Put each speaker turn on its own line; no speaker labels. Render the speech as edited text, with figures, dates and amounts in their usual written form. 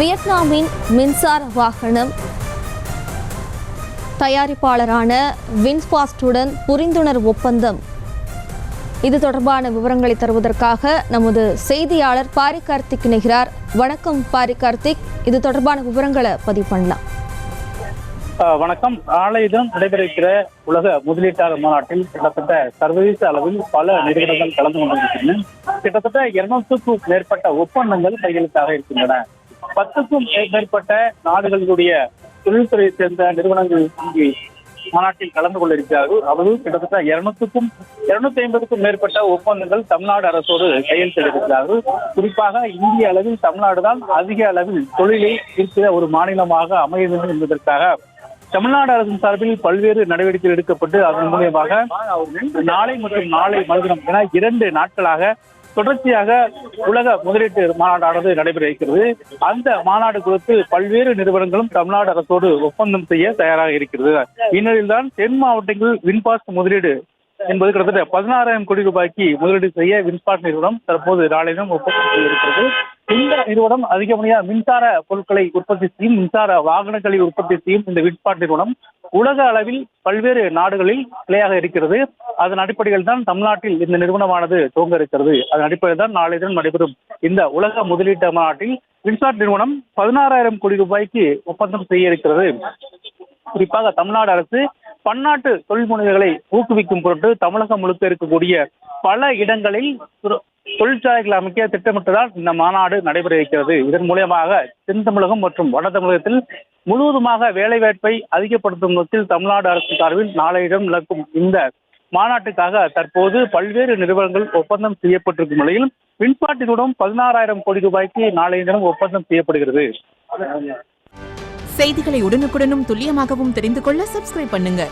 வியட்நாமின் மின்சார வாகனம் தயாரிப்பாளரான வின்ஃபாஸ்டுடன் புரிந்துணர்வு ஒப்பந்தம். இது தொடர்பான விவரங்களை தருவதற்காக நமது செய்தியாளர் பாரி கார்த்திக் இணைகிறார். வணக்கம் பாரி கார்த்திக், இது தொடர்பான விவரங்களை பதிவு பண்ணலாம்.
வணக்கம். நாளை தினம் நடைபெற உலக முதலீட்டாளர் மாநாட்டில் கிட்டத்தட்ட சர்வதேச அளவில் பல நிறுவனங்கள் கலந்து கொண்டிருக்கின்றன. கிட்டத்தட்ட 200க்கும் மேற்பட்ட ஒப்பந்தங்கள் கையெழுத்தாக இருக்கின்றன. 10க்கும் மேற்பட்ட நாடுகளுடைய தொழில்துறையை சேர்ந்த நிறுவனங்கள் இங்கு மாநாட்டில் கலந்து கொள்ள இருக்கிறார்கள். அவர்கள் கிட்டத்தட்ட 250க்கும் மேற்பட்ட ஒப்பந்தங்கள் தமிழ்நாடு அரசோடு கையெழுத்திட்டிருக்கிறார்கள். குறிப்பாக இந்திய அளவில் தமிழ்நாடு தான் அதிக அளவில் தொழிலை இருக்கிற ஒரு மாநிலமாக அமைய வேண்டும் என்பதற்காக தமிழ்நாடு அரசின் சார்பில் பல்வேறு நடவடிக்கைகள் எடுக்கப்பட்டு அதன் மூலியமாக நாளை மற்றும் நாளை மறுதினம் என 2 நாட்களாக தொடர்ச்சியாக உலக முதலீட்டு மாநாடானது நடைபெற இருக்கிறது. அந்த மாநாடு குறித்து பல்வேறு நிறுவனங்களும் தமிழ்நாடு அரசோடு ஒப்பந்தம் செய்ய தயாராக இருக்கிறது. இந்நிலையில்தான் தென் மாவட்டங்களில் வின்ஃபாஸ்ட் முதலீடு என்பது கிட்டத்தட்ட 16,000 கோடி ரூபாய்க்கு முதலீடு செய்ய வின்ஃபாஸ்ட் நிறுவனம் தற்போது நாளை தினம் ஒப்பந்தம் செய்திருக்கிறது. இந்த நிறுவனம் அதிகப்படியாக மின்சார பொருட்களை உற்பத்தி செய்யும், மின்சார வாகனங்களை உற்பத்தி செய்யும் இந்த வின்ஃபாஸ்ட் நிறுவனம் உலக அளவில் பல்வேறு நாடுகளில் கிளையாக இருக்கிறது. அதன் அடிப்படையில் தான் தமிழ்நாட்டில் இந்த நிறுவனமானது துவங்க இருக்கிறது. அதன் அடிப்படையில் தான் நாளை தினம் நடைபெறும் இந்த உலக முதலீட்டு மாநாட்டில் வின்ஃபாஸ்ட் நிறுவனம் 16,000 கோடி ரூபாய்க்கு ஒப்பந்தம் செய்ய இருக்கிறது. குறிப்பாக தமிழ்நாடு அரசு பன்னாட்டு தொழில் முனைவுகளை ஊக்குவிக்கும் பொருட்டு தமிழகம் முழுக்க இருக்கக்கூடிய பல இடங்களில் தொழிற்சாலைகள் அமைக்க திட்டமிட்டதால் இந்த மாநாடு நடைபெற இருக்கிறது. இதன் மூலமாக தென் தமிழகம் மற்றும் வட தமிழகத்தில் முழுவதுமாக வேலைவாய்ப்பை அதிகப்படுத்தும் நோக்கில் தமிழ்நாடு அரசு சார்பில் நாளையிடம் நடக்கும் இந்த மாநாட்டுக்காக தற்போது பல்வேறு நிறுவனங்கள் ஒப்பந்தம் செய்யப்பட்டிருக்கும் நிலையில் வின்ஃபாஸ்ட் நிறுவனம் 16,000 கோடி ரூபாய்க்கு நாளைய தினம் ஒப்பந்தம் செய்யப்படுகிறது.
செய்திகளை உடனுக்குடனும் துல்லியமாகவும் தெரிந்து கொள்ள சப்ஸ்கிரைப் பண்ணுங்க.